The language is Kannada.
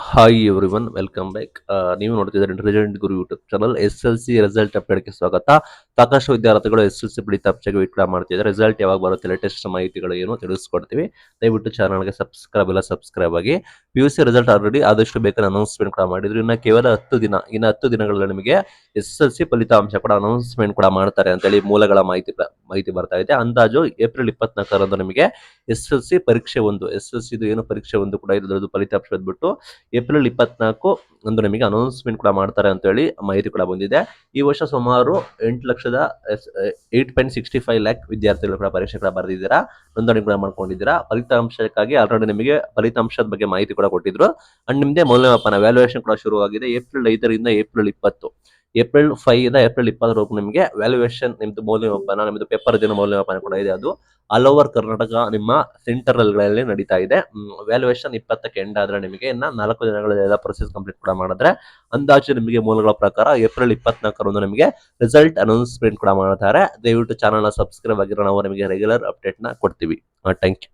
Hi everyone welcome back. ನೀವು ನೋಡ್ತಿದ್ದಾರೆ ಇಂಟೆಲಿಜೆಂಟ್ ಗುರು ಯೂಟ್ಯೂಬ್ ಚಾನಲ್. SLC ರಿಸಲ್ಟ್ ಅಪ್ಡೇಟ್ಗೆ ಸ್ವಾಗತ. ಸಾಕಷ್ಟು ವಿದ್ಯಾರ್ಥಿಗಳು SLC ಫಲಿತಾಂಶಕ್ಕೆ ವೇಟ್ ಮಾಡ್ತಿದ್ದಾರೆ. ರಿಸಲ್ಟ್ ಯಾವಾಗ ಬರುತ್ತೆ, ಲೇಟೆಸ್ಟ್ ಮಾಹಿತಿಗಳು ಏನು ತಿಳಿಸ್ಕೊಡ್ತೀವಿ. ದಯವಿಟ್ಟು ಚಾನಲ್ಗೆ ಸಬ್ಸ್ಕ್ರೈಬ್ ಆಗಿ. PUC ರಿಸಲ್ಟ್ ಆಲ್ರೆಡಿ ಆದಷ್ಟು ಬೇಕಾದ್ರೆ ಅನೌನ್ಸ್ಮೆಂಟ್ ಕೂಡ ಮಾಡಿದ್ರು. ಇನ್ನು ಕೇವಲ 10 ದಿನಗಳಲ್ಲಿ ನಿಮಗೆ SLC ಫಲಿತಾಂಶ ಕೂಡ ಅನೌನ್ಸ್ಮೆಂಟ್ ಕೂಡ ಮಾಡ್ತಾರೆ ಅಂತೇಳಿ ಮೂಲಗಳ ಮಾಹಿತಿ ಬರ್ತಾ ಇದೆ. ಅಂದಾಜು ಏಪ್ರಿಲ್ 24ರಂದು ನಿಮಗೆ SLC ಪರೀಕ್ಷೆ 1 SLC ಏನು ಪರೀಕ್ಷೆ 1 ಕೂಡ ಇರೋದು ಫಲಿತಾಂಶ ಬಂದ್ಬಿಟ್ಟು ಏಪ್ರಿಲ್ 24 ಒಂದು ನಿಮಗೆ ಅನೌನ್ಸ್ಮೆಂಟ್ ಕೂಡ ಮಾಡ್ತಾರೆ ಅಂತ ಹೇಳಿ ಮಾಹಿತಿ ಕೂಡ ಬಂದಿದೆ. ಈ ವರ್ಷ ಸುಮಾರು 8.65 ಲ್ಯಾಕ್ ವಿದ್ಯಾರ್ಥಿಗಳು ಕೂಡ ಪರೀಕ್ಷೆ ಕೂಡ ಬರೆದಿದ್ದೀರಾ, ನೋಂದಣಿ ಕೂಡ ಮಾಡ್ಕೊಂಡಿದ್ದೀರಾ. ಫಲಿತಾಂಶಕ್ಕಾಗಿ ಆಲ್ರೆಡಿ ನಿಮಗೆ ಫಲಿತಾಂಶದ ಬಗ್ಗೆ ಮಾಹಿತಿ ಕೂಡ ಕೊಟ್ಟಿದ್ರು. ಅಂಡ್ ನಿಮ್ದೇ ಮೌಲ್ಯಮಾಪನ ವ್ಯಾಲ್ಯೂಯೇಷನ್ ಕೂಡ ಶುರುವಾಗಿದೆ. ಏಪ್ರಿಲ್ 5ರಿಂದ ಏಪ್ರಿಲ್ 20, ಏಪ್ರಿಲ್ 5 ಇಂದ ಏಪ್ರಿಲ್ 20 ನಿಮಗೆ ವ್ಯಾಲ್ಯೂಯೇಷನ್ ನಿಮ್ದು ಮೌಲ್ಯಮಾಪನ, ನಿಮ್ದು ಪೇಪರ್ ದಿನ ಮೌಲ್ಯಮಾಪನ ಕೂಡ ಇದೆ. ಅದು ಆಲ್ ಓವರ್ ಕರ್ನಾಟಕ ನಿಮ್ಮ ಸೆಂಟರ್ಗಳಲ್ಲಿ ನಡೀತಾ ಇದೆ. ವ್ಯಾಲ್ಯೂಯೇಷನ್ 20ಕ್ಕೆ ಎಂಡ್ ಆದ್ರೆ ನಿಮಗೆ ಇನ್ನ 4 ದಿನಗಳ ಪ್ರೊಸೆಸ್ ಕಂಪ್ಲೀಟ್ ಕೂಡ ಮಾಡಿದ್ರೆ ಅಂದಾಜು ನಿಮಗೆ ಮೂಲಗಳ ಪ್ರಕಾರ ಏಪ್ರಿಲ್ 24ರಂದು ನಿಮಗೆ ರಿಸಲ್ಟ್ ಅನೌನ್ಸ್ಮೆಂಟ್ ಕೂಡ ಮಾಡ್ತಾರೆ. ದಯವಿಟ್ಟು ಚಾನಲ್ ಸಬ್ಸ್ಕ್ರೈಬ್ ಆಗಿರೋ, ನಾವು ನಿಮಗೆ ರೆಗ್ಯುಲರ್ ಅಪ್ಡೇಟ್ ನ ಕೊಡ್ತೀವಿ. Thank you.